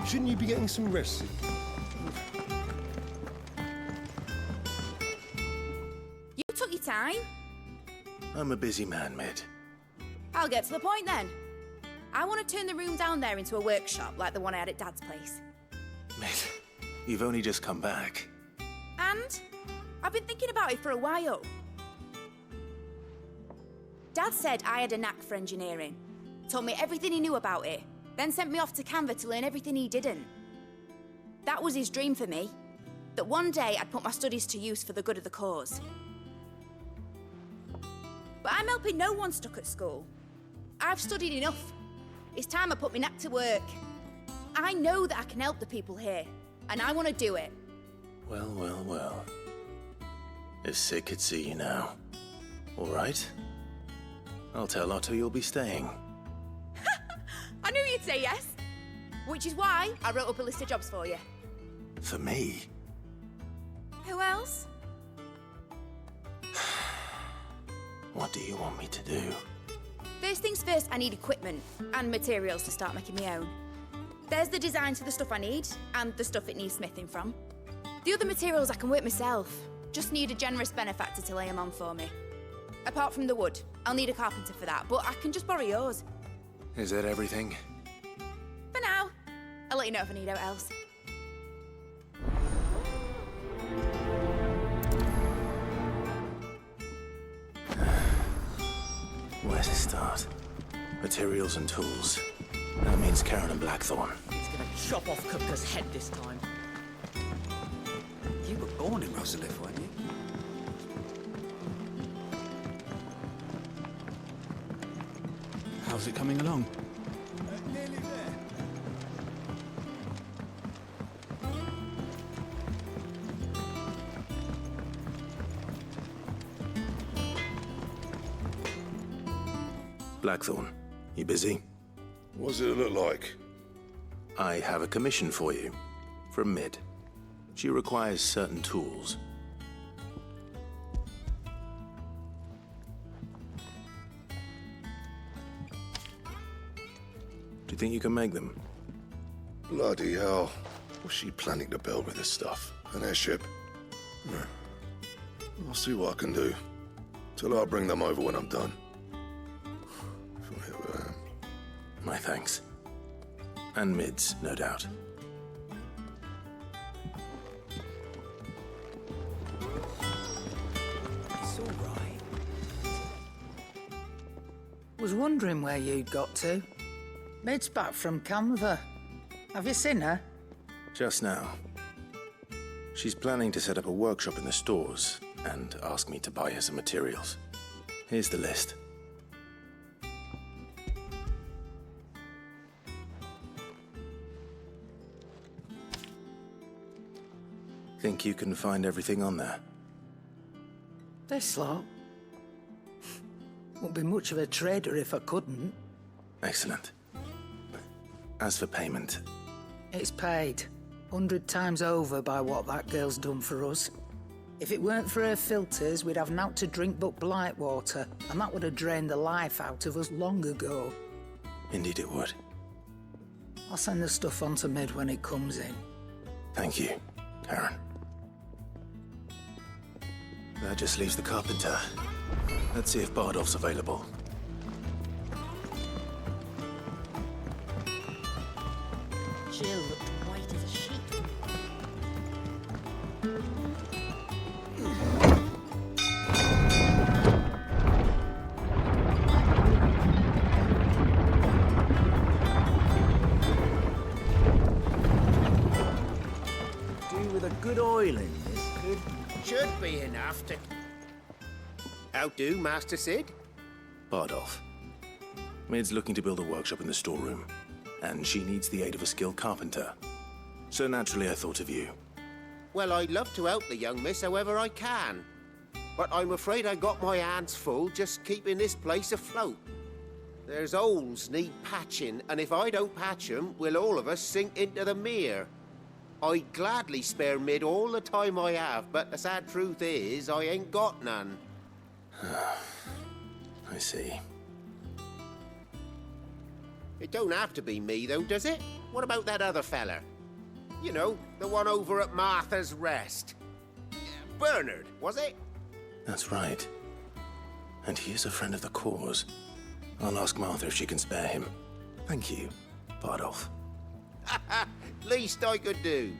Shouldn't you be getting some rest? You took your time. I'm a busy man, Mid. I'll get to the point then. I want to turn the room down there into a workshop like the one I had at Dad's place. Mid, you've only just come back. And I've been thinking about it for a while. Dad said I had a knack for engineering. Told me everything he knew about it. Then sent me off to Canva to learn everything he didn't. That was his dream for me. That one day I'd put my studies to use for the good of the cause. But I'm helping no one stuck at school. I've studied enough. It's time I put my knack to work. I know that I can help the people here, and I want to do it. Well, well, well. If Sid could see you now. All right. I'll tell Otto you'll be staying. I knew you'd say yes. Which is why I wrote up a list of jobs for you. For me? Who else? What do you want me to do? First things first, I need equipment and materials to start making my own. There's the designs for the stuff I need and the stuff it needs smithing from. The other materials I can work myself. Just need a generous benefactor to lay them on for me. Apart from the wood, I'll need a carpenter for that, but I can just borrow yours. Is that everything? For now. I'll let you know if I need out else. Where to start? Materials and tools. That means Karen and Blackthorn. He's gonna chop off Kupka's head this time. You were born in Rosalith, weren't you? How's it coming along? Nearly there. Blackthorn, you busy? What does it look like? I have a commission for you. From Mid. She requires certain tools. Do you think you can make them? Bloody hell. What's she planning to build with this stuff? An airship? I'll see what I can do. Tell her I'll bring them over when I'm done. My thanks. And Mid's, no doubt. It's all right. Was wondering where you'd got to. Mid's back from Canva. Have you seen her? Just now. She's planning to set up a workshop in the stores and ask me to buy her some materials. Here's the list. Think you can find everything on there? This lot. Wouldn't be much of a trader if I couldn't. Excellent. As for payment, It's paid 100 times over by what that girl's done for us. If it weren't for her filters, we'd have naught to drink but blight water, and that would have drained the life out of us long ago. indeed it would. I'll send the stuff on to Mid when it comes in. Thank you, Karen. That just leaves the carpenter. Let's see if Bardolph's available. Jill looked white as a sheet. Do with a good oil in this could. Should be enough to... How do, Master Sid? Bardolph. Mid's looking to build a workshop in the storeroom, and she needs the aid of a skilled carpenter. So naturally I thought of you. Well, I'd love to help the young miss however I can. But I'm afraid I got my hands full just keeping this place afloat. There's holes need patching, and if I don't patch them, we'll all of us sink into the mere. I'd gladly spare Mid all the time I have, but the sad truth is, I ain't got none. I see. It don't have to be me, though, does it? What about that other fella? You know, the one over at Martha's Rest. Bernard, was it? That's right. And he is a friend of the cause. I'll ask Martha if she can spare him. Thank you, Bardolph. Least I could do.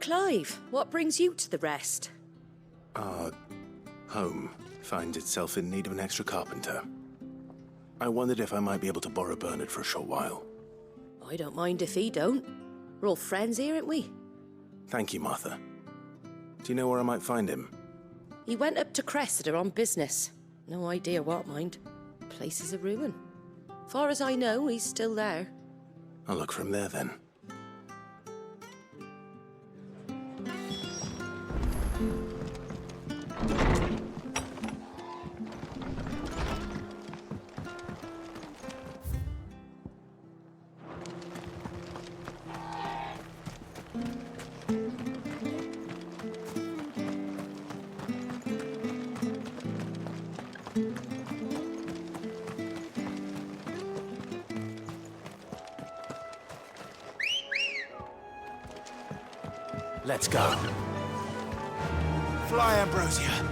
Clive, what brings you to the Rest? Our home finds itself in need of an extra carpenter. I wondered if I might be able to borrow Bernard for a short while. I don't mind if he don't. We're all friends here, aren't we? Thank you, Martha. Do you know where I might find him? He went up to Cressida on business. No idea what, mind. Place is a ruin. Far as I know, he's still there. I'll look for him there then. Let's go. Fly, Ambrosia.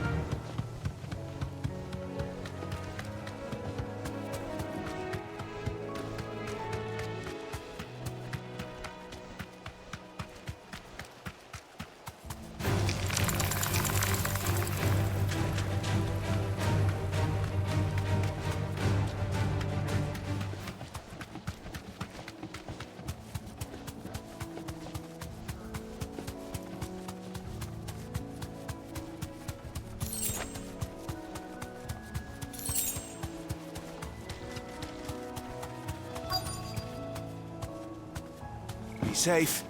Be safe.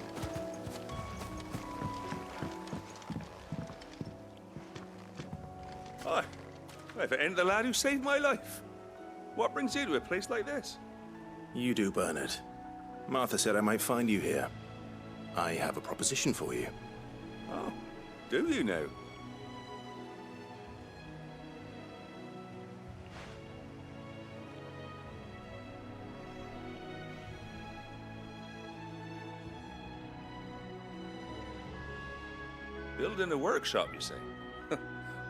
Hi. If it ain't the lad who saved my life. What brings you to a place like this? You do, Bernard. Martha said I might find you here. I have a proposition for you. Oh, do you now? Building a workshop, you say? Well,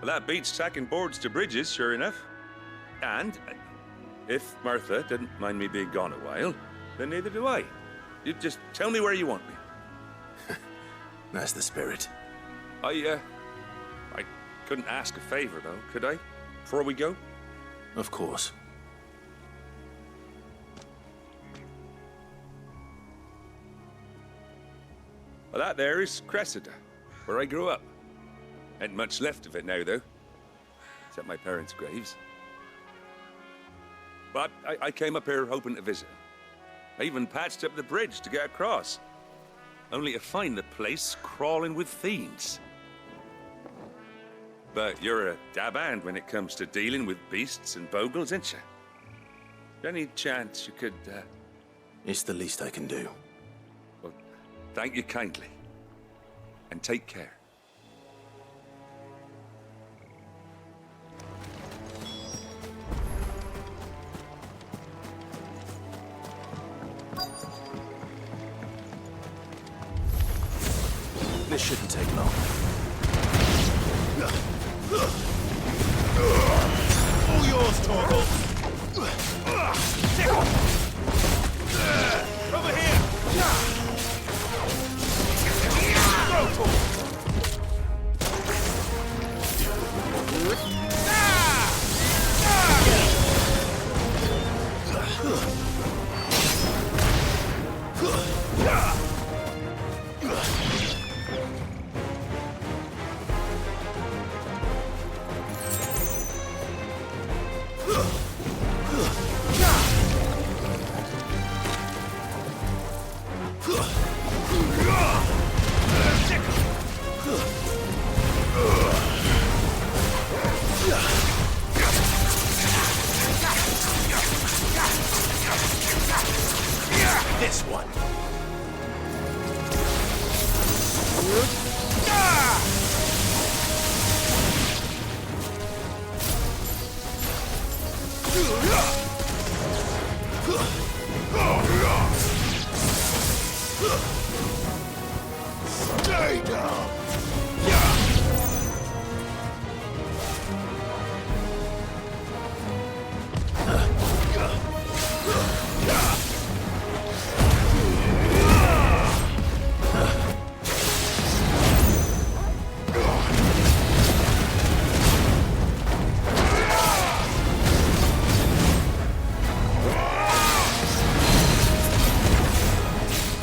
that beats tacking boards to bridges, sure enough. And if Martha didn't mind me being gone a while, then neither do I. You just tell me where you want me. That's the spirit. I couldn't ask a favor, though, could I? Before we go? Of course. Well, that there is Cressida, where I grew up. Ain't much left of it now, though. Except my parents' graves. But I came up here hoping to visit. I even patched up the bridge to get across. Only to find the place crawling with fiends. But you're a dab hand when it comes to dealing with beasts and bogles, ain't you? Any chance you could, It's the least I can do. Well, thank you kindly. And take care. This shouldn't take long. All yours, Torgal. Over here. This one. Stay down!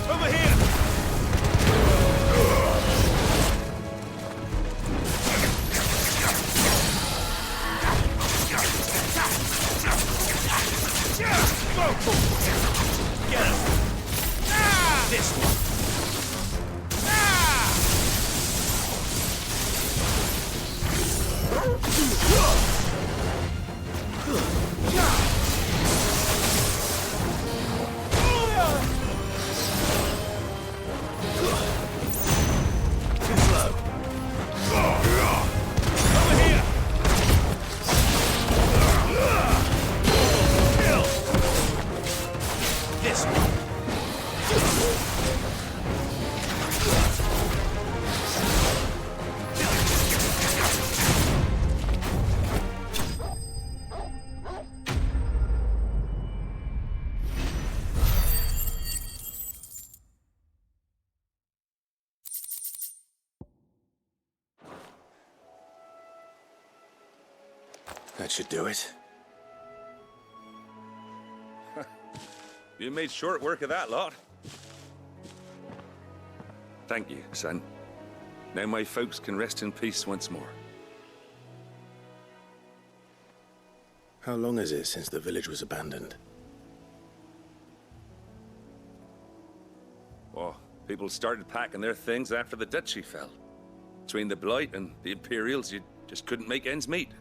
Over here! Get him! This one! Too slow. Over here! Kill! This one. That should do it. You made short work of that lot. Thank you, son. Now my folks can rest in peace once more. How long is it since the village was abandoned? Oh, people started packing their things after the duchy fell. Between the Blight and the Imperials, you just couldn't make ends meet.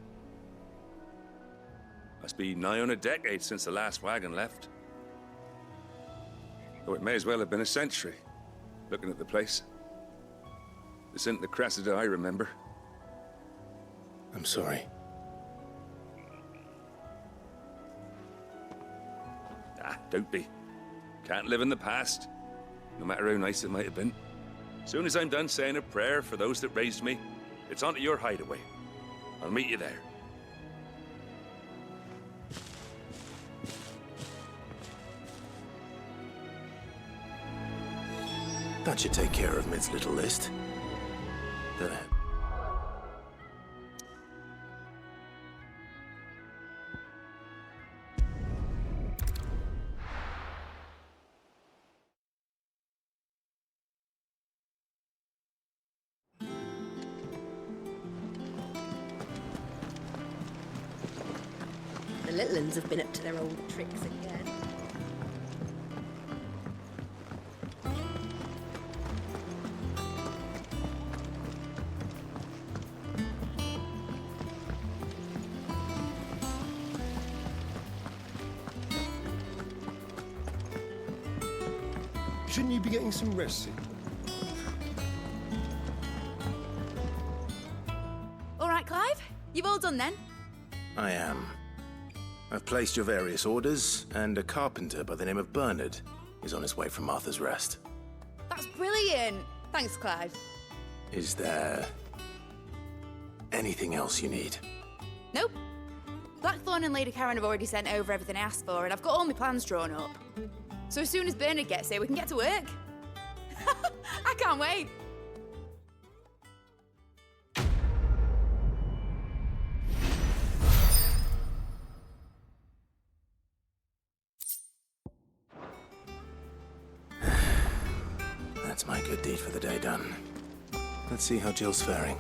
Must be nigh on a decade since the last wagon left. Though it may as well have been a century, looking at the place. This isn't the Cressida I remember. I'm sorry. Ah, don't be. Can't live in the past, no matter how nice it might have been. Soon as I'm done saying a prayer for those that raised me, it's on to your hideaway. I'll meet you there. That should take care of Mid's little list. Then The little uns have been up to their old tricks again. Shouldn't you be getting some rest soon? All right, Clive? You've all done then? I am. I've placed your various orders, and a carpenter by the name of Bernard is on his way from Martha's Rest. That's brilliant. Thanks, Clive. Is there anything else you need? Nope. Blackthorn and Lady Karen have already sent over everything I asked for, and I've got all my plans drawn up. So as soon as Bernard gets here, we can get to work. I can't wait. That's my good deed for the day done. Let's see how Jill's faring.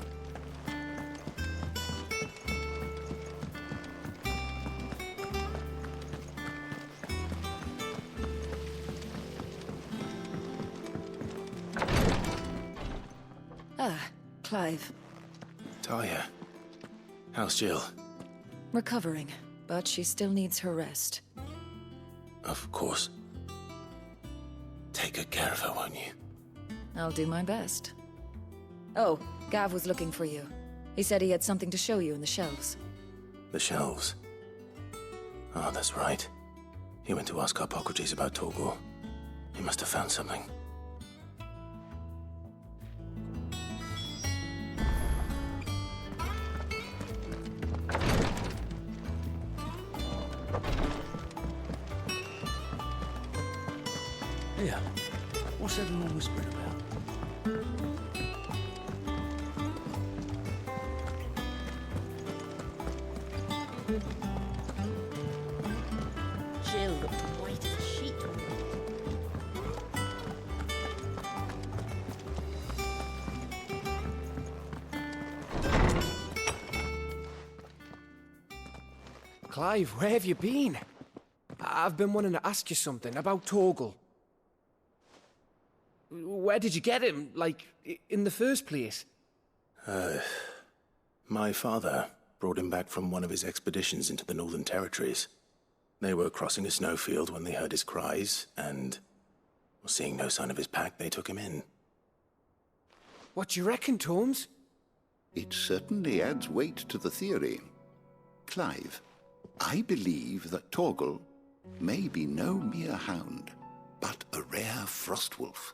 Ah, Clive. Talia, how's Jill? Recovering, but she still needs her rest. Of course. Take good care of her, won't you? I'll do my best. Oh, Gav was looking for you. He said he had something to show you in the shelves. The shelves. Oh, that's right. He went to ask Hippocrates about Torgal. He must have found something. Here. What's everyone whispering about? Jill looked white as a sheet. Clive, where have you been? I've been wanting to ask you something about Torgal. Where did you get him, like, in the first place? My father brought him back from one of his expeditions into the Northern Territories. They were crossing a snowfield when they heard his cries, and seeing no sign of his pack, they took him in. What do you reckon, Tomes? It certainly adds weight to the theory. Clive, I believe that Torgal may be no mere hound, but a rare frostwolf,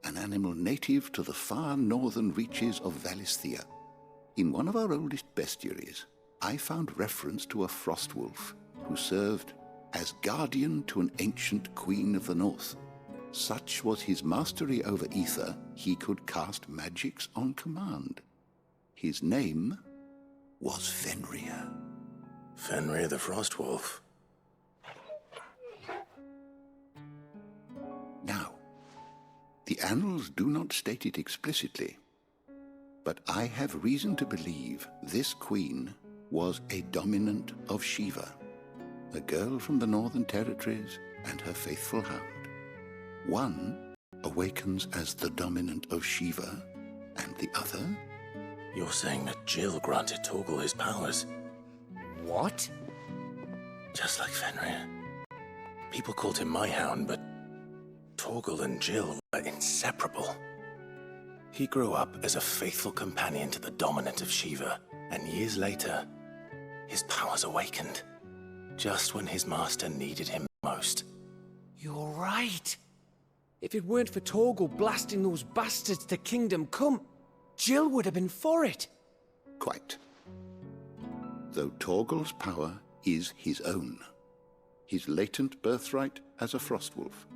an animal native to the far northern reaches of Valisthea. In one of our oldest bestiaries, I found reference to a frostwolf who served as guardian to an ancient queen of the north. Such was his mastery over ether, he could cast magics on command. His name was Fenrir. Fenrir the Frostwolf. Now, the annals do not state it explicitly, but I have reason to believe this queen was a dominant of Shiva, a girl from the Northern Territories and her faithful hound. One awakens as the dominant of Shiva, and the other... You're saying that Jill granted Torgal his powers? What? Just like Fenrir. People called him my hound, but Torgal and Jill were inseparable. He grew up as a faithful companion to the dominant of Shiva, and years later, his powers awakened, just when his master needed him most. You're right. If it weren't for Torgal blasting those bastards to Kingdom Come, Jill would have been for it. Quite. Though Torgal's power is his own, his latent birthright as a frostwolf,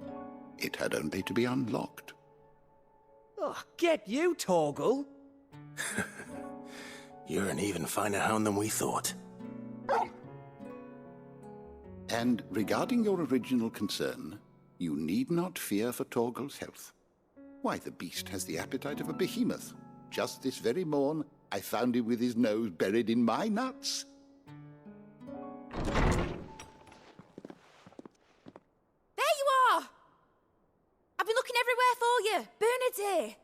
it had only to be unlocked. Oh, get you, Torgal. You're an even finer hound than we thought. And regarding your original concern, you need not fear for Torgal's health. Why, the beast has the appetite of a behemoth. Just this very morn, I found him with his nose buried in my nuts. There you are! I've been looking everywhere for you. Bernard's here.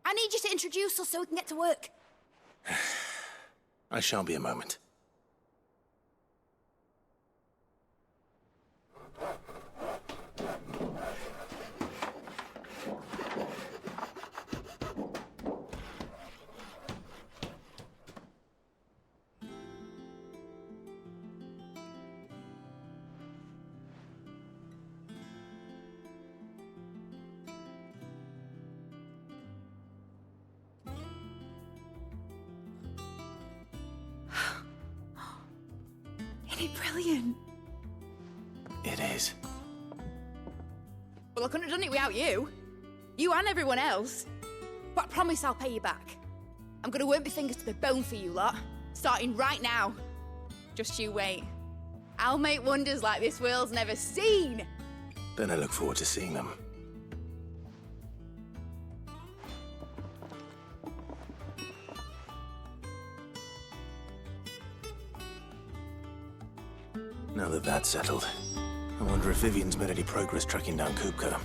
I need you to introduce us so we can get to work. I shan't be a moment. Isn't it brilliant? It is. Well, I couldn't have done it without you. You and everyone else. But I promise I'll pay you back. I'm gonna work my fingers to the bone for you lot, starting right now. Just you wait. I'll make wonders like this world's never seen. Then I look forward to seeing them. Now that that's settled, I wonder if Vivian's made any progress tracking down Kupka.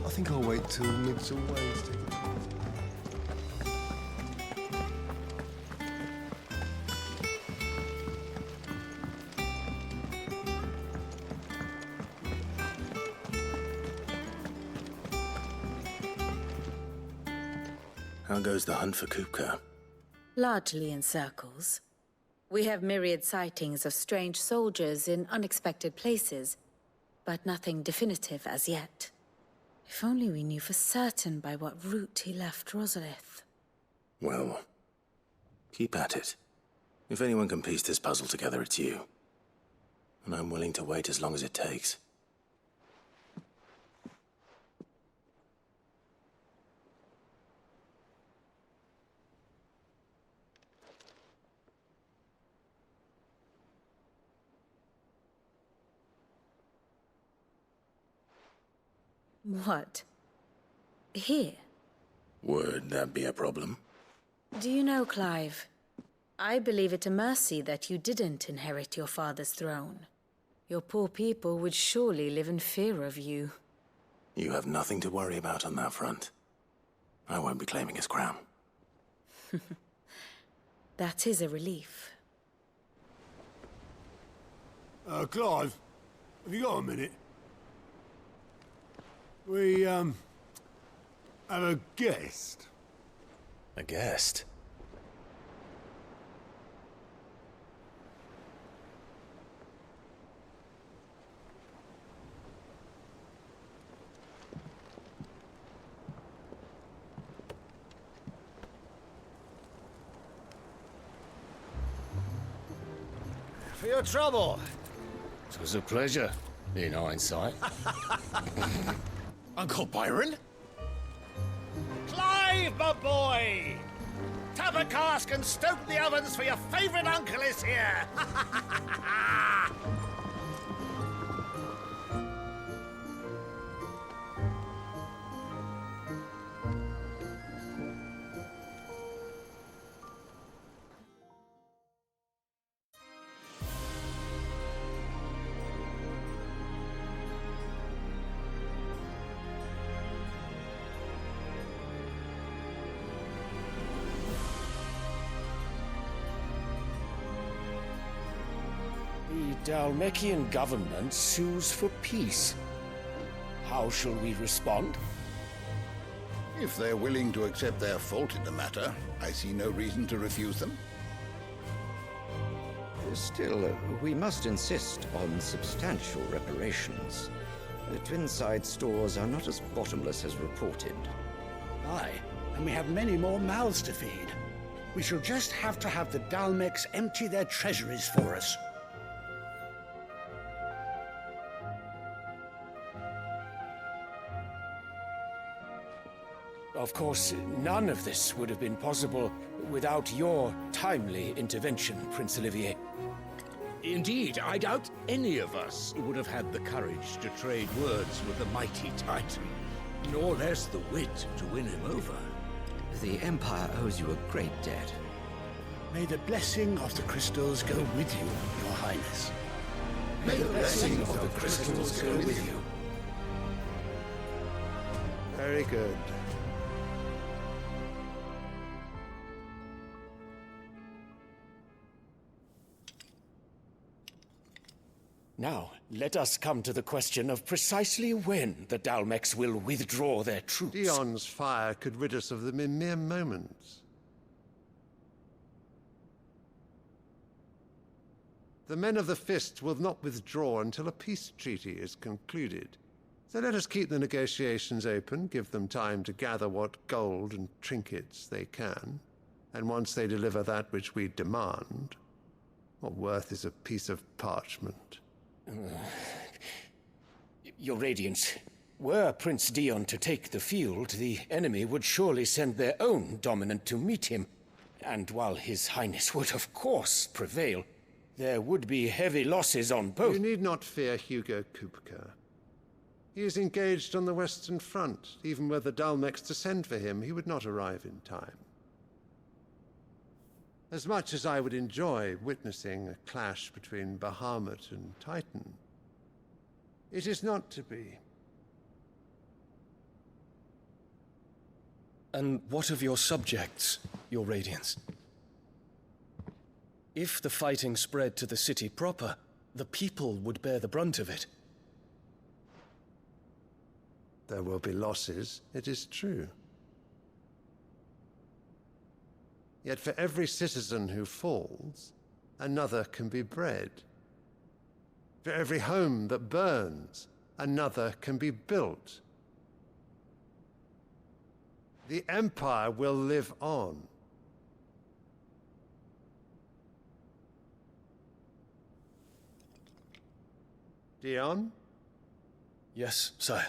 I think I'll wait till Mid's away. How goes the hunt for Kupka? Largely in circles. We have myriad sightings of strange soldiers in unexpected places, but nothing definitive as yet. If only we knew for certain by what route he left Rosalith. Well, keep at it. If anyone can piece this puzzle together, it's you. And I'm willing to wait as long as it takes. What? Here? Would that be a problem? Do you know, Clive? I believe it a mercy that you didn't inherit your father's throne. Your poor people would surely live in fear of you. You have nothing to worry about on that front. I won't be claiming his crown. That is a relief. Clive, have you got a minute? We, have a guest. A guest? For your trouble. It was a pleasure, in hindsight. Uncle Byron? Clive, my boy! Tap a cask and stoke the ovens, for your favourite uncle is here! The Dalmekian government sues for peace. How shall we respond? If they're willing to accept their fault in the matter, I see no reason to refuse them. Still, we must insist on substantial reparations. The Twinside stores are not as bottomless as reported. Aye, and we have many more mouths to feed. We shall just have to have the Dalmeks empty their treasuries for us. Of course, none of this would have been possible without your timely intervention, Prince Olivier. Indeed, I doubt any of us would have had the courage to trade words with the mighty Titan, nor less the wit to win him over. The Empire owes you a great debt. May the blessing of the crystals go with you, Your Highness. May the blessing of the crystals go with you. Very good. Now, let us come to the question of precisely when the Dalmeks will withdraw their troops. Dion's fire could rid us of them in mere moments. The men of the Fist will not withdraw until a peace treaty is concluded. So let us keep the negotiations open, give them time to gather what gold and trinkets they can, and once they deliver that which we demand, what worth is a piece of parchment? Your Radiance, were Prince Dion to take the field, the enemy would surely send their own dominant to meet him. And while His Highness would of course prevail, there would be heavy losses on both. You need not fear Hugo Kupka. He is engaged on the Western Front. Even were the Dalmeks to send for him, he would not arrive in time. As much as I would enjoy witnessing a clash between Bahamut and Titan, it is not to be. And what of your subjects, Your Radiance? If the fighting spread to the city proper, the people would bear the brunt of it. There will be losses, it is true. Yet for every citizen who falls, another can be bred. For every home that burns, another can be built. The Empire will live on. Dion? Yes, sire.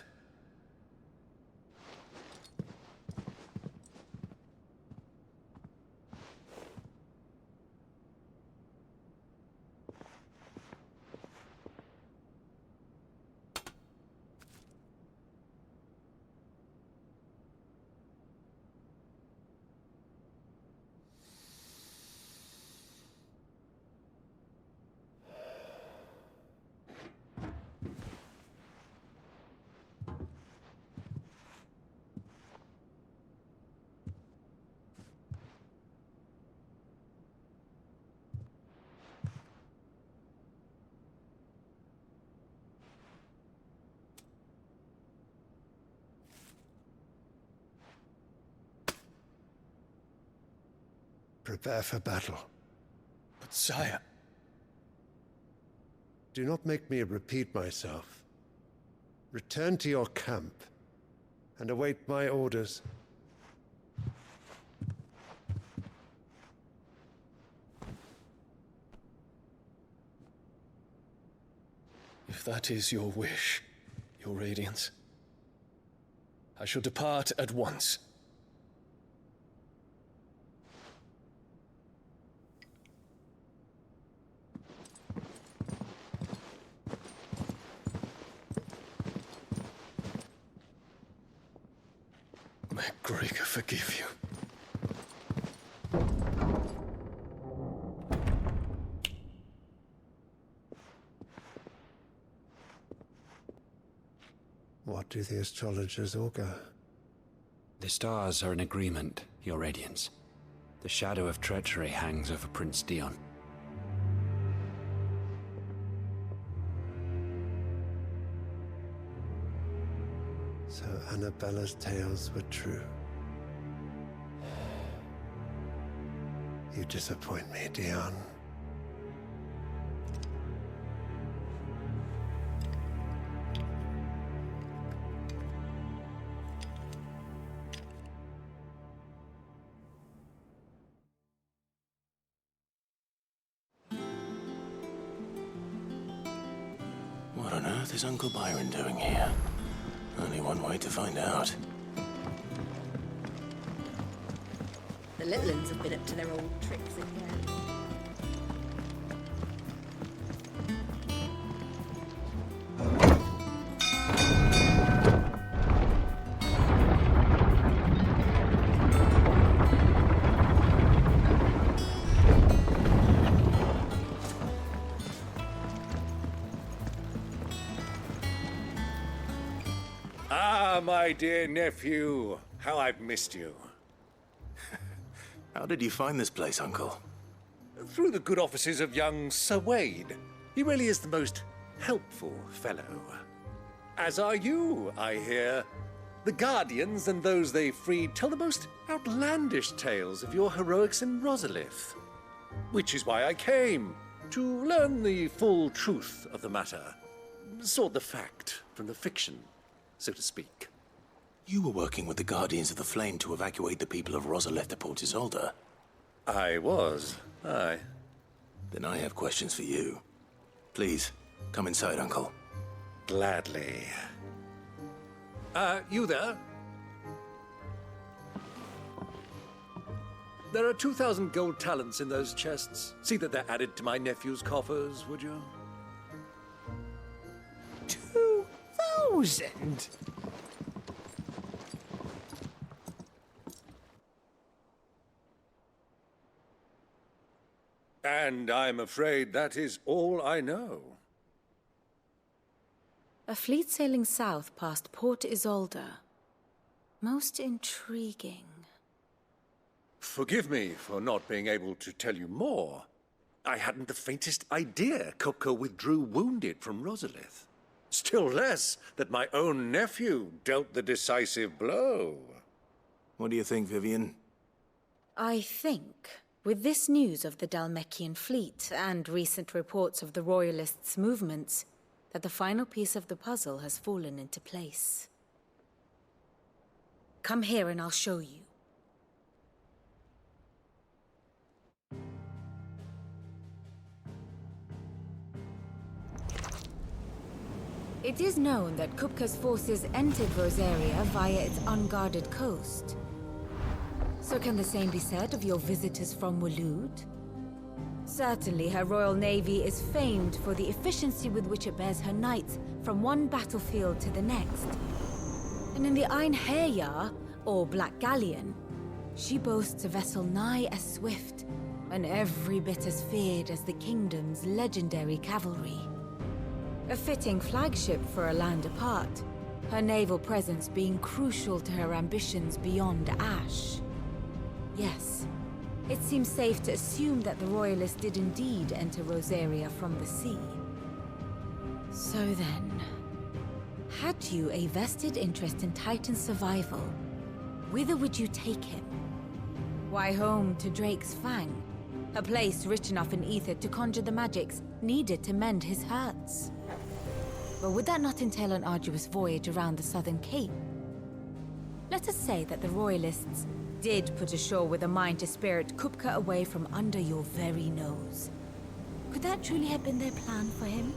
Prepare for battle. But sire... Do not make me repeat myself. Return to your camp and await my orders. If that is your wish, your Radiance, I shall depart at once. May Gregor forgive you. What do the astrologers augur? The stars are in agreement, Your Radiance. The shadow of treachery hangs over Prince Dion. So Annabella's tales were true. You disappoint me, Dion. What on earth is Uncle Byron doing here? Only one way to find out. The little uns have been up to their old tricks again. Ah, my dear nephew, how I've missed you. How did you find this place, Uncle? Through the good offices of young Sir Wade. He really is the most helpful fellow. As are you, I hear. The Guardians and those they freed tell the most outlandish tales of your heroics in Rosalith. Which is why I came, to learn the full truth of the matter. Sort the fact from the fiction, so to speak. You were working with the Guardians of the Flame to evacuate the people of Rosalith to Port Isolde. I was, aye. Then I have questions for you. Please, come inside, Uncle. Gladly. You there? There are 2,000 gold talents in those chests. See that they're added to my nephew's coffers, would you? 2,000? And I'm afraid that is all I know. A fleet sailing south past Port Isolde. Most intriguing. Forgive me for not being able to tell you more. I hadn't the faintest idea Coco withdrew wounded from Rosalith. Still less that my own nephew dealt the decisive blow. What do you think, Vivian? I think, with this news of the Dalmekian fleet and recent reports of the Royalists' movements, that the final piece of the puzzle has fallen into place. Come here and I'll show you. It is known that Kupka's forces entered Rosaria via its unguarded coast. So can the same be said of your visitors from Waloed? Certainly her Royal Navy is famed for the efficiency with which it bears her knights from one battlefield to the next. And in the Einherjar, or Black Galleon, she boasts a vessel nigh as swift and every bit as feared as the kingdom's legendary cavalry. A fitting flagship for a land apart, her naval presence being crucial to her ambitions beyond Ash. Yes, it seems safe to assume that the Royalists did indeed enter Rosaria from the sea. So then, had you a vested interest in Titan's survival, whither would you take him? Why, home to Drake's Fang, a place rich enough in ether to conjure the magics needed to mend his hurts. But would that not entail an arduous voyage around the southern cape? Let us say that the Royalists did put ashore with a mind to spirit Kupka away from under your very nose. Could that truly have been their plan for him?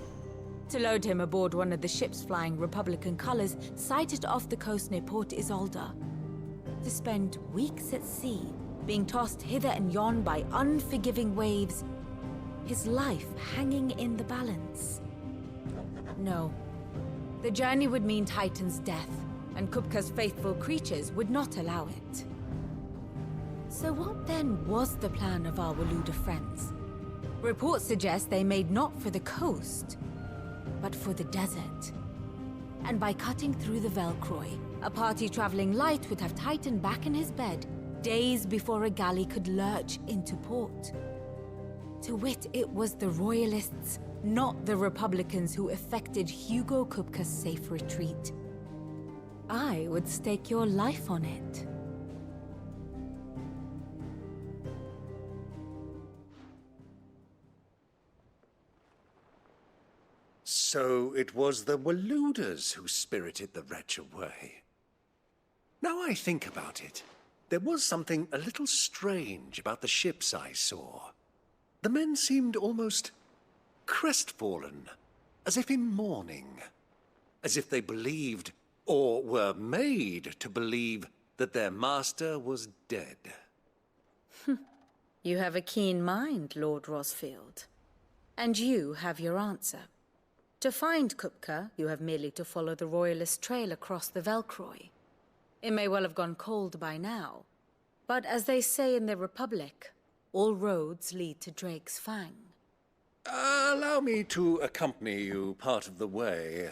To load him aboard one of the ships flying Republican colors sighted off the coast near Port Isolde. To spend weeks at sea, being tossed hither and yon by unforgiving waves, his life hanging in the balance. No. The journey would mean Titan's death, and Kupka's faithful creatures would not allow it. So what then was the plan of our Waluda friends? Reports suggest they made not for the coast, but for the desert. And by cutting through the Velcroy, a party traveling light would have Titan back in his bed days before a galley could lurch into port. To wit, it was the Royalists, not the Republicans, who effected Hugo Kupka's safe retreat. I would stake your life on it. So it was the Waluders who spirited the wretch away. Now I think about it, there was something a little strange about the ships I saw. The men seemed almost crestfallen, as if in mourning, as if they believed, or were made to believe, that their master was dead. You have a keen mind, Lord Rosfield. And you have your answer. To find Kupka, you have merely to follow the Royalist trail across the Velcroy. It may well have gone cold by now, but as they say in the Republic, all roads lead to Drake's Fang. Allow me to accompany you part of the way.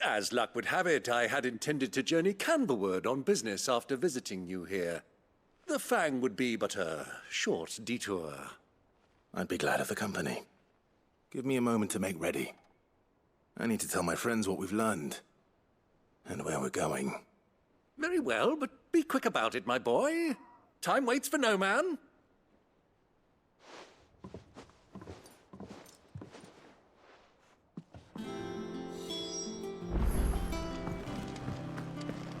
As luck would have it, I had intended to journey Canberward on business after visiting you here. The Fang would be but a short detour. I'd be glad of the company. Give me a moment to make ready. I need to tell my friends what we've learned, and where we're going. Very well, but be quick about it, my boy. Time waits for no man.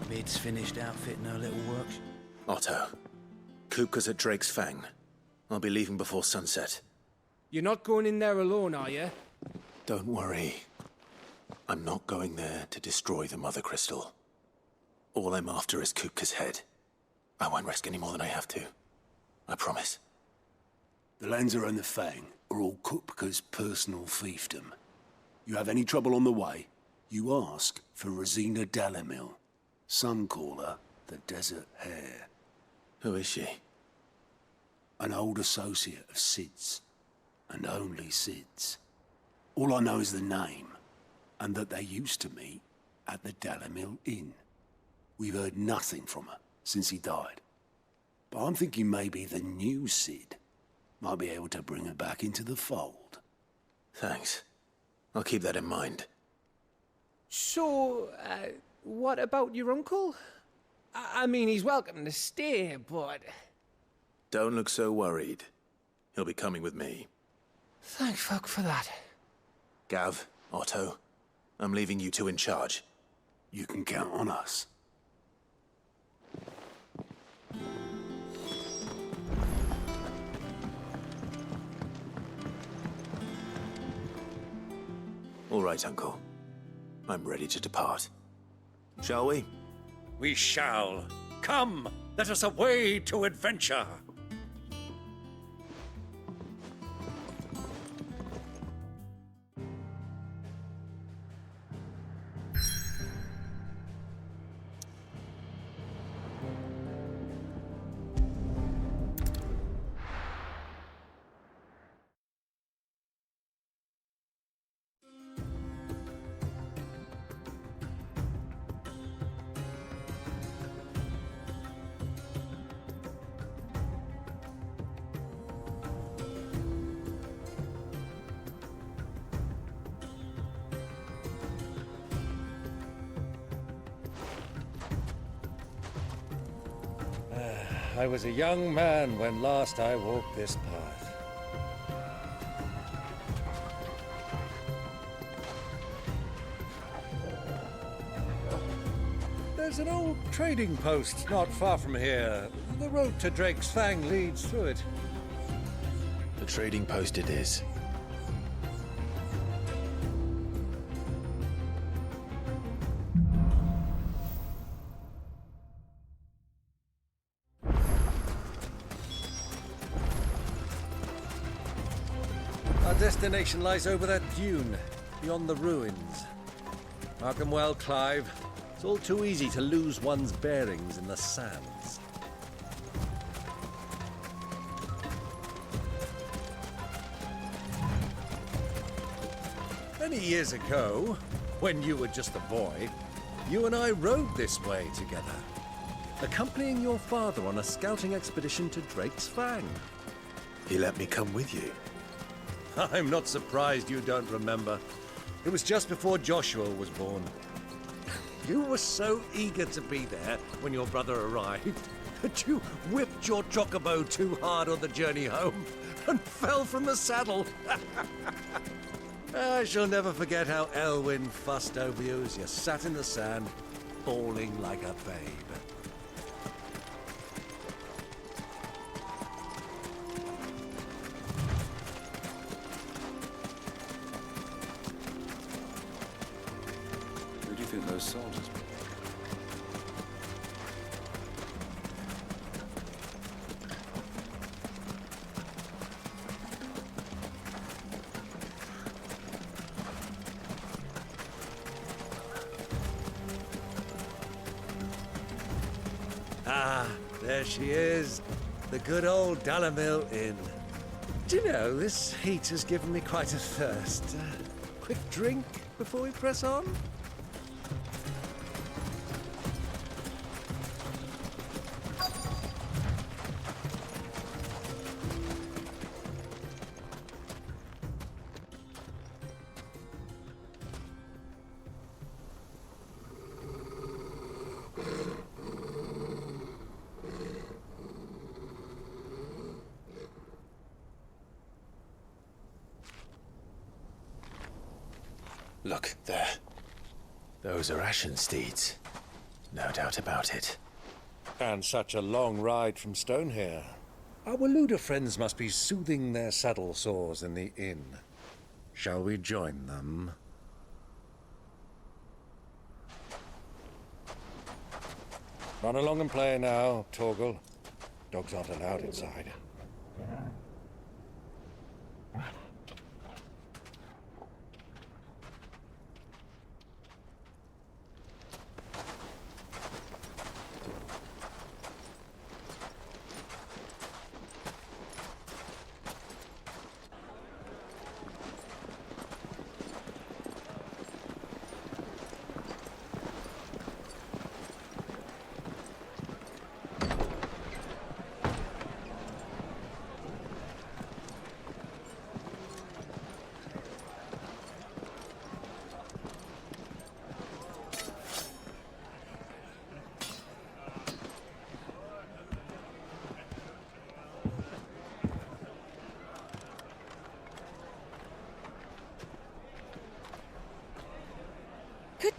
Bid's finished outfitting her little works. Otto, Kupka's at Drake's Fang. I'll be leaving before sunset. You're not going in there alone, are you? Don't worry. I'm not going there to destroy the Mother Crystal. All I'm after is Kupka's head. I won't risk any more than I have to. I promise. The lands around the Fang are all Kupka's personal fiefdom. You have any trouble on the way, you ask for Rosina Dalamil. Some call her the Desert Hare. Who is she? An old associate of Sid's, and only Sid's. All I know is the name, and that they used to meet at the Dalamil Inn. We've heard nothing from her since he died. But I'm thinking maybe the new Sid might be able to bring her back into the fold. Thanks. I'll keep that in mind. So, what about your uncle? I mean, he's welcome to stay, but... Don't look so worried. He'll be coming with me. Thank fuck for that. Gav, Otto, I'm leaving you two in charge. You can count on us. All right, Uncle. I'm ready to depart. Shall we? We shall. Come, let us away to adventure. I was a young man when last I walked this path. There's an old trading post not far from here. The road to Drake's Fang leads through it. The trading post it is. Our destination lies over that dune, beyond the ruins. Mark 'em well, Clive. It's all too easy to lose one's bearings in the sands. Many years ago, when you were just a boy, you and I rode this way together, accompanying your father on a scouting expedition to Drake's Fang. He let me come with you. I'm not surprised you don't remember. It was just before Joshua was born. You were so eager to be there when your brother arrived that you whipped your chocobo too hard on the journey home and fell from the saddle. I shall never forget how Elwyn fussed over you as you sat in the sand, bawling like a babe. Who do you think those soldiers were? Ah, there she is. The good old Dalamil Inn. Do you know, this heat has given me quite a thirst. Quick drink before we press on? Look, there. Those are Ashen steeds. No doubt about it. And such a long ride from Stonehair. Our Luda friends must be soothing their saddle sores in the inn. Shall we join them? Run along and play now, Torgal. Dogs aren't allowed inside.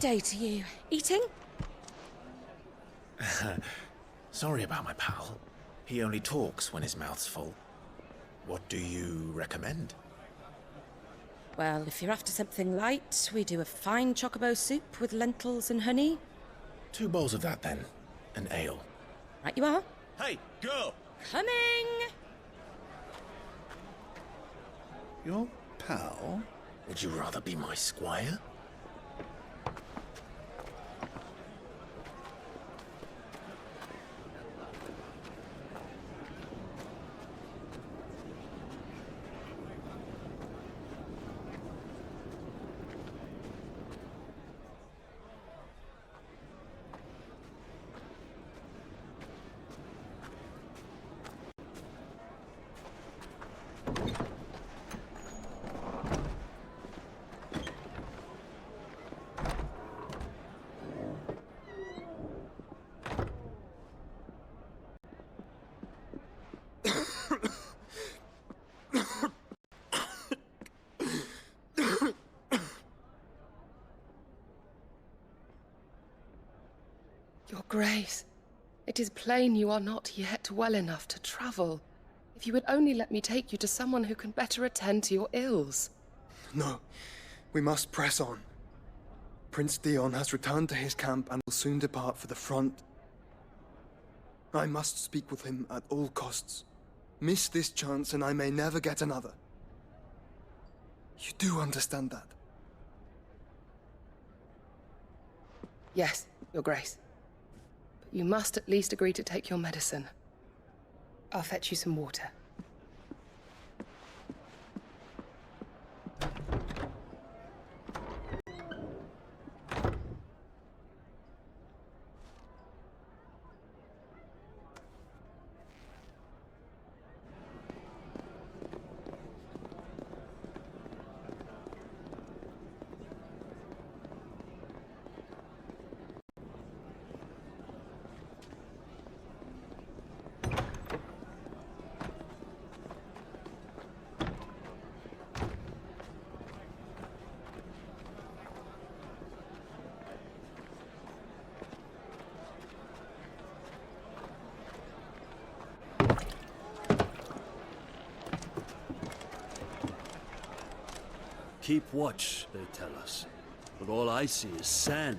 day to you. Eating? Sorry about my pal. He only talks when his mouth's full. What do you recommend? Well, if you're after something light, we do a fine chocobo soup with lentils and honey. 2 bowls of that, then. An ale. Right you are. Hey, girl! Coming! Your pal? Would you rather be my squire? Your Grace, it is plain you are not yet well enough to travel. If you would only let me take you to someone who can better attend to your ills. No, we must press on. Prince Dion has returned to his camp and will soon depart for the front. I must speak with him at all costs. Miss this chance and I may never get another. You do understand that? Yes, Your Grace. But you must at least agree to take your medicine. I'll fetch you some water. Keep watch, they tell us. But all I see is sand.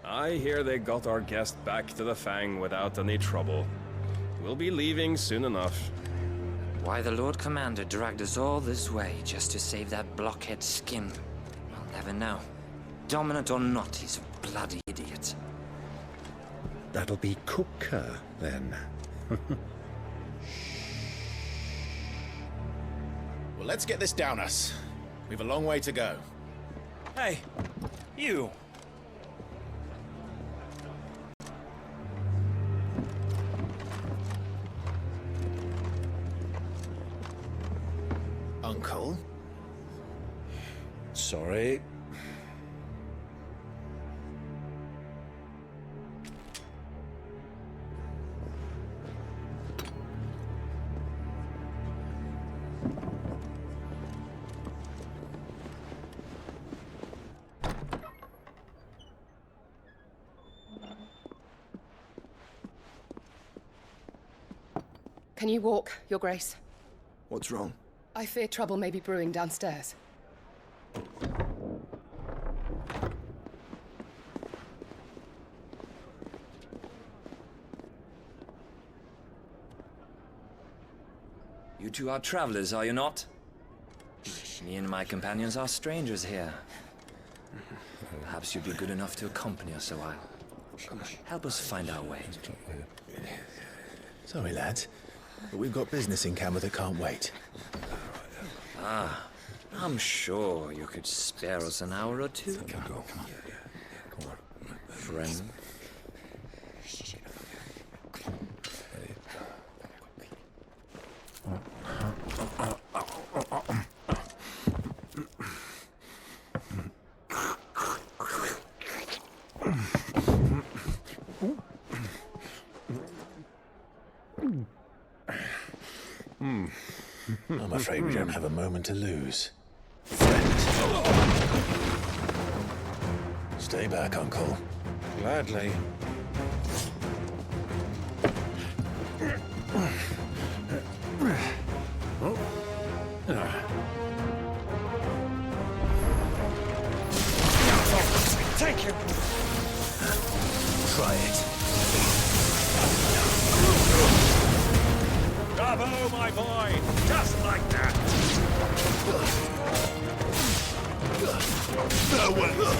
I hear they got our guest back to the Fang without any trouble. We'll be leaving soon enough. Why the Lord Commander dragged us all this way just to save that blockhead skin, I'll never know. Dominant or not, he's a bloody idiot. That'll be Cooker, then. Well, let's get this down us. We've a long way to go. Hey, you! Uncle? Sorry. Can you walk, Your Grace? What's wrong? I fear trouble may be brewing downstairs. You two are travelers, are you not? Me and my companions are strangers here. Perhaps you'd be good enough to accompany us a while. Help us find our way. Sorry, lads, but we've got business in camera that can't wait. Ah, I'm sure you could spare us an hour or two. Come on. Friend. I'm afraid we don't have a moment to lose. Stay back, Uncle. Gladly. Take him! Try it. Bravo, my boy! Just like that! Farewell!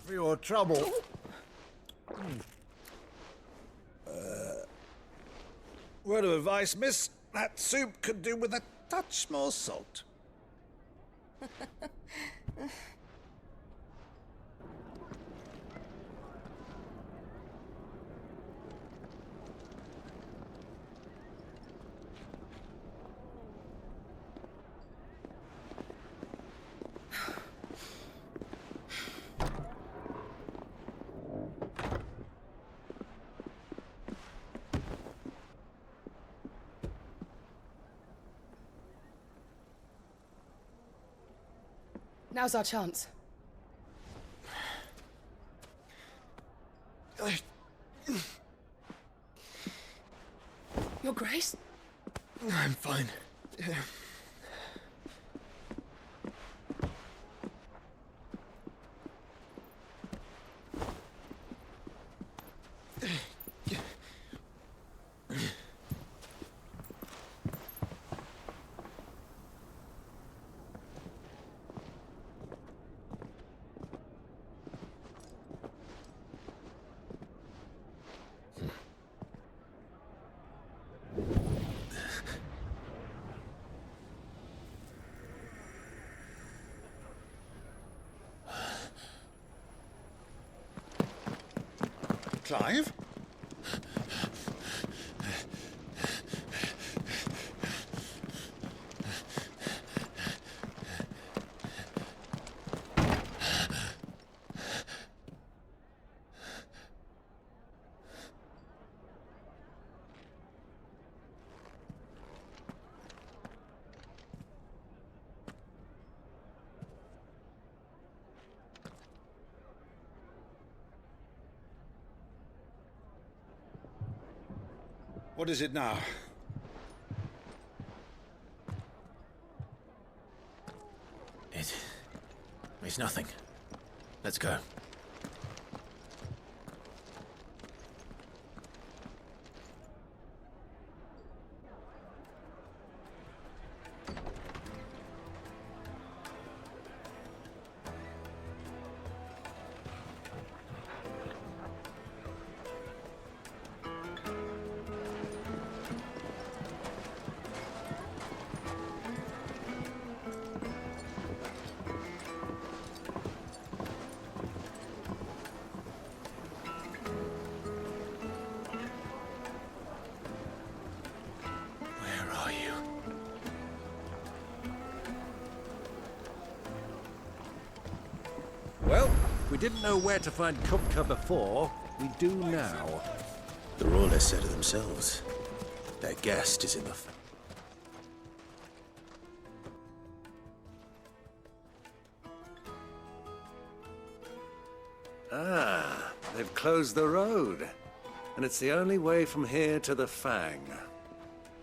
For your trouble. Word of advice, miss. That soup could do with a touch more salt. Now's our chance. Your Grace? I'm fine. Clive? What is it now? It's nothing. Let's go. Well, we didn't know where to find Kupka before. We do now. The Rawlers said it themselves. Their guest is in the... Ah, they've closed the road. And it's the only way from here to the Fang.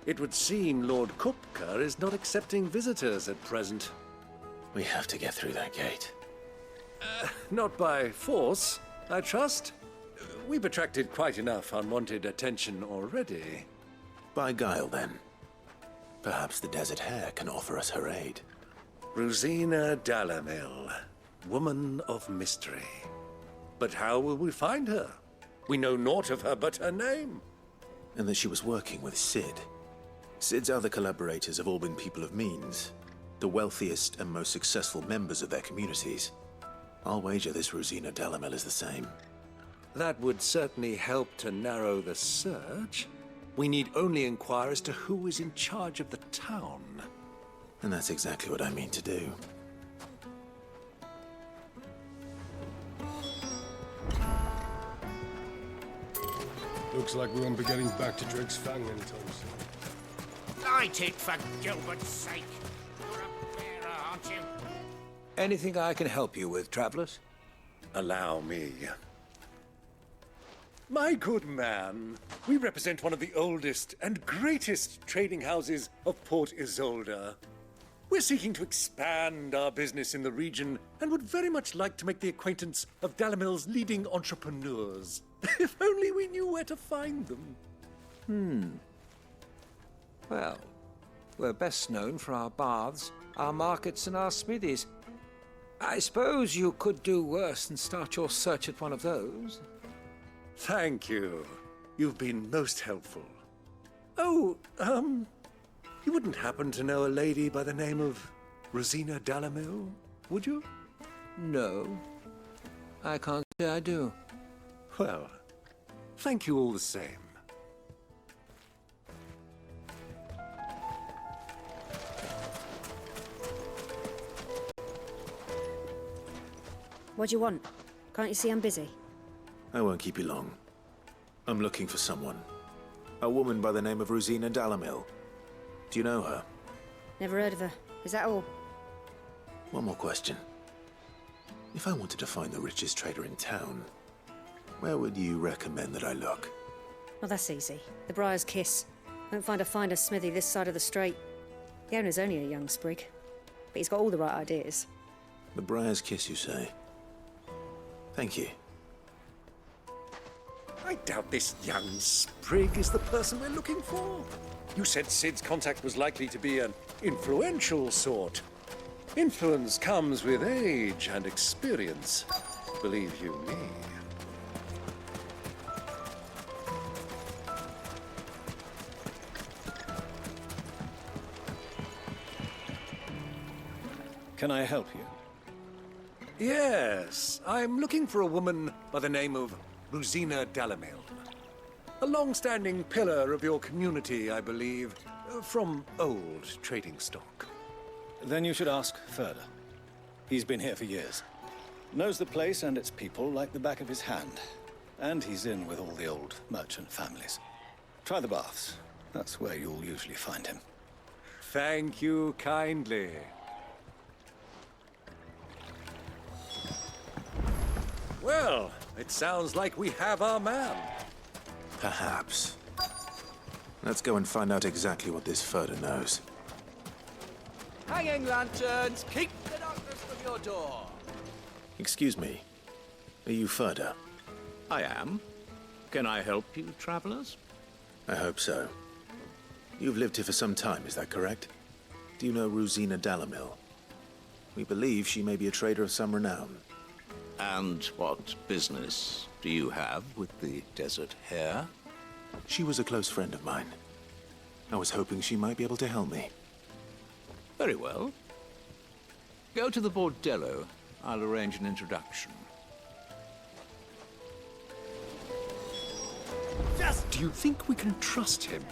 It would seem Lord Kupka is not accepting visitors at present. We have to get through that gate. Not by force, I trust. We've attracted quite enough unwanted attention already. By guile, then. Perhaps the Desert Hare can offer us her aid. Rosina Dalamil, woman of mystery. But how will we find her? We know naught of her but her name. And that she was working with Sid. Sid's other collaborators have all been people of means, the wealthiest and most successful members of their communities. I'll wager this Rosina Dalamil is the same. That would certainly help to narrow the search. We need only inquire as to who is in charge of the town. And that's exactly what I mean to do. Looks like we won't be getting back to Drake's Fang anytime soon. Light it, for Gilbert's sake. You're a bearer, aren't you? Anything I can help you with, travelers? Allow me. My good man, we represent one of the oldest and greatest trading houses of Port Isolde. We're seeking to expand our business in the region and would very much like to make the acquaintance of Dalamil's leading entrepreneurs. If only we knew where to find them. Well, we're best known for our baths, our markets, and our smithies. I suppose you could do worse than start your search at one of those. Thank you. You've been most helpful. Oh, you wouldn't happen to know a lady by the name of Rosina Dalamil, would you? No, I can't say I do. Well, thank you all the same. What do you want? Can't you see I'm busy? I won't keep you long. I'm looking for someone. A woman by the name of Rosina Dalamil. Do you know her? Never heard of her. Is that all? One more question. If I wanted to find the richest trader in town, where would you recommend that I look? Well, that's easy. The Briar's Kiss. Won't find a finer smithy this side of the strait. The owner's only a young sprig, but he's got all the right ideas. The Briar's Kiss, you say? Thank you. I doubt this young sprig is the person we're looking for. You said Sid's contact was likely to be an influential sort. Influence comes with age and experience, believe you me. Can I help you? Yes, I'm looking for a woman by the name of Rosina Dalamil. A long-standing pillar of your community, I believe, from old trading stock. Then you should ask further. He's been here for years. Knows the place and its people like the back of his hand. And he's in with all the old merchant families. Try the baths. That's where you'll usually find him. Thank you kindly. Well, it sounds like we have our man. Perhaps. Let's go and find out exactly what this Furder knows. Hanging lanterns, keep the darkness from your door. Excuse me. Are you Furder? I am. Can I help you, travelers? I hope so. You've lived here for some time, is that correct? Do you know Rosina Dalamil? We believe she may be a trader of some renown. And what business do you have with the desert hare? She was a close friend of mine. I was hoping she might be able to help me. Very well. Go to the bordello. I'll arrange an introduction. Do you think we can trust him?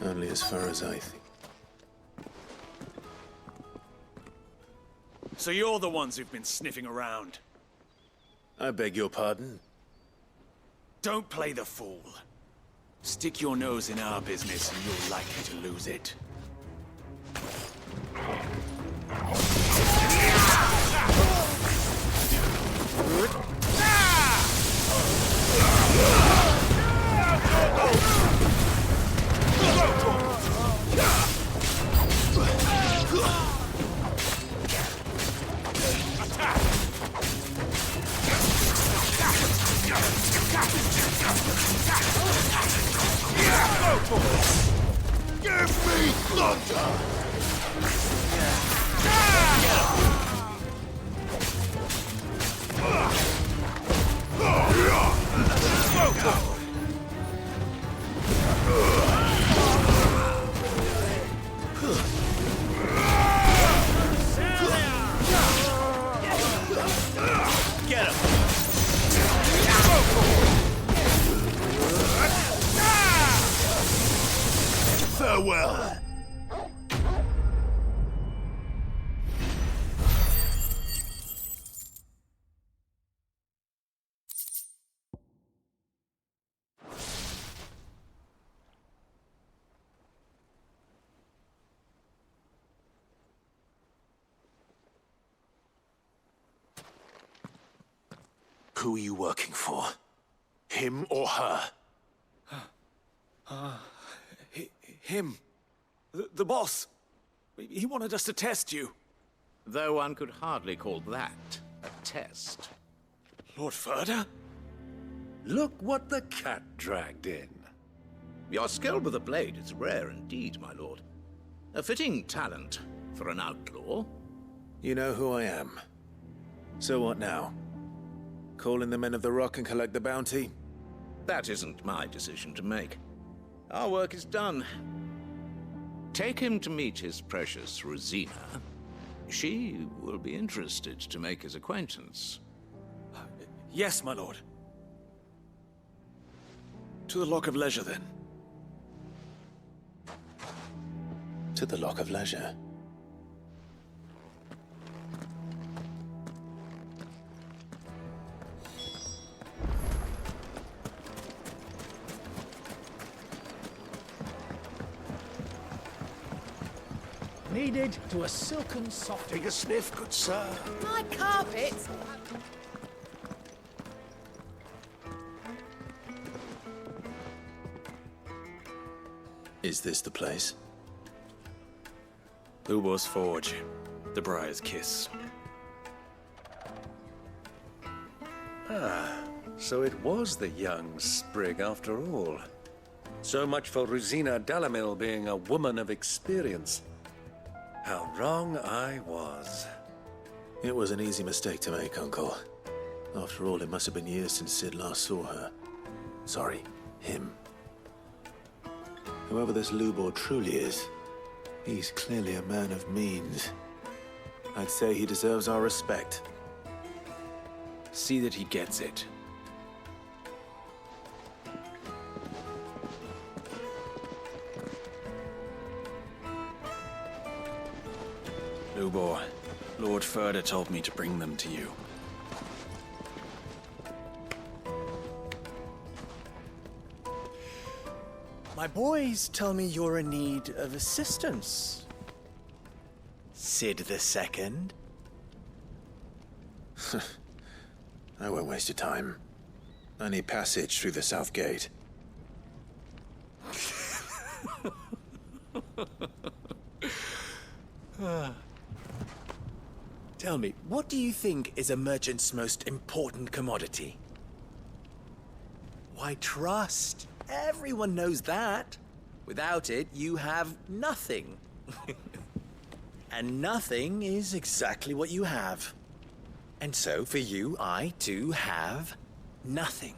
Only as far as I think. So you're the ones who've been sniffing around? I beg your pardon? Don't play the fool. Stick your nose in our business and you're likely to lose it. Give me thunder! Get him! Farewell! Who are you working for? Him or her? Him. The boss. He wanted us to test you. Though one could hardly call that a test. Lord Ferda? Look what the cat dragged in. Your skill with the blade is rare indeed, my lord. A fitting talent for an outlaw. You know who I am. So what now? Call in the Men of the Rock and collect the bounty? That isn't my decision to make. Our work is done. Take him to meet his precious Rosina. She will be interested to make his acquaintance. Yes, my lord. To the Lock of Leisure, then. To the Lock of Leisure. Needed to a silken soft. Take a sniff, good sir. My carpet! Is this the place? Ubor's Forge. The Briar's Kiss. Ah, so it was the young sprig after all. So much for Rosina Dalamil being a woman of experience. How wrong I was. It was an easy mistake to make, Uncle. After all, it must have been years since Sid last saw her. Sorry, him. Whoever this Lubor truly is, he's clearly a man of means. I'd say he deserves our respect. See that he gets it. Lubor, Lord Ferda told me to bring them to you. My boys tell me you're in need of assistance. Sid the Second. I won't waste your time. I need passage through the south gate. Tell me, what do you think is a merchant's most important commodity? Why, trust. Everyone knows that. Without it, you have nothing. And nothing is exactly what you have. And so, for you, I, too, have nothing.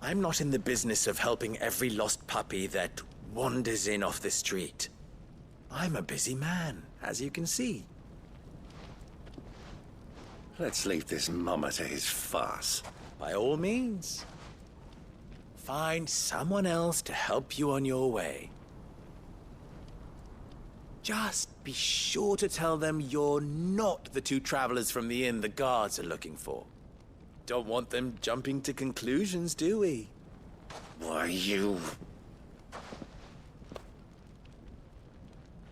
I'm not in the business of helping every lost puppy that wanders in off the street. I'm a busy man, as you can see. Let's leave this mummer to his farce. By all means. Find someone else to help you on your way. Just be sure to tell them you're not the two travelers from the inn the guards are looking for. Don't want them jumping to conclusions, do we? Why, you...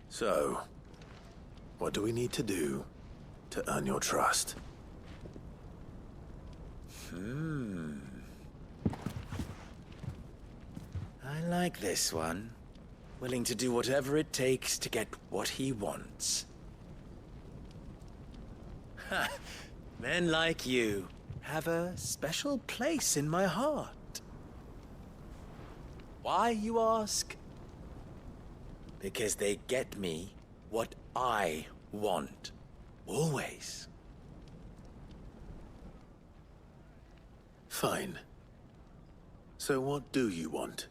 So, what do we need to do to earn your trust? I like this one. Willing to do whatever it takes to get what he wants. Ha! Men like you have a special place in my heart. Why, you ask? Because they get me what I want. Always. Fine. So what do you want?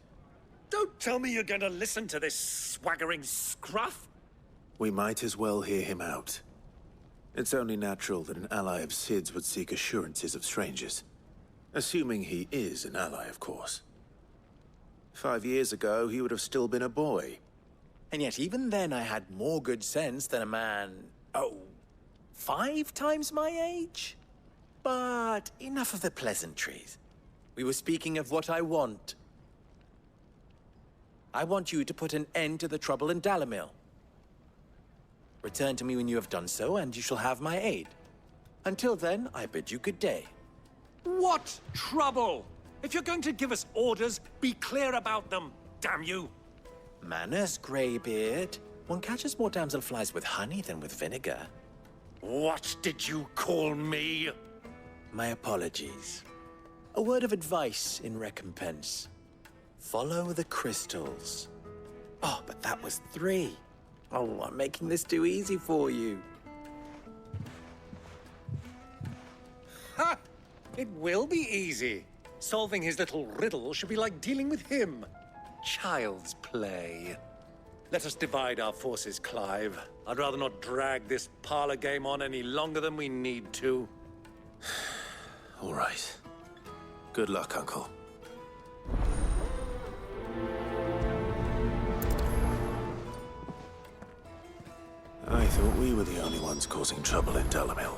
Don't tell me you're going to listen to this swaggering scruff! We might as well hear him out. It's only natural that an ally of Sid's would seek assurances of strangers. Assuming he is an ally, of course. 5 years ago, he would have still been a boy. And yet even then I had more good sense than a man, 5 times my age? But enough of the pleasantries. We were speaking of what I want. I want you to put an end to the trouble in Dalamil. Return to me when you have done so, and you shall have my aid. Until then, I bid you good day. What trouble? If you're going to give us orders, be clear about them, damn you! Manners, Greybeard. One catches more damselflies with honey than with vinegar. What did you call me? My apologies. A word of advice in recompense. Follow the crystals. Oh, but that was 3. Oh, I'm making this too easy for you. Ha! It will be easy. Solving his little riddle should be like dealing with him. Child's play. Let us divide our forces, Clive. I'd rather not drag this parlor game on any longer than we need to. All right. Good luck, Uncle. I thought we were the only ones causing trouble in Dalamil.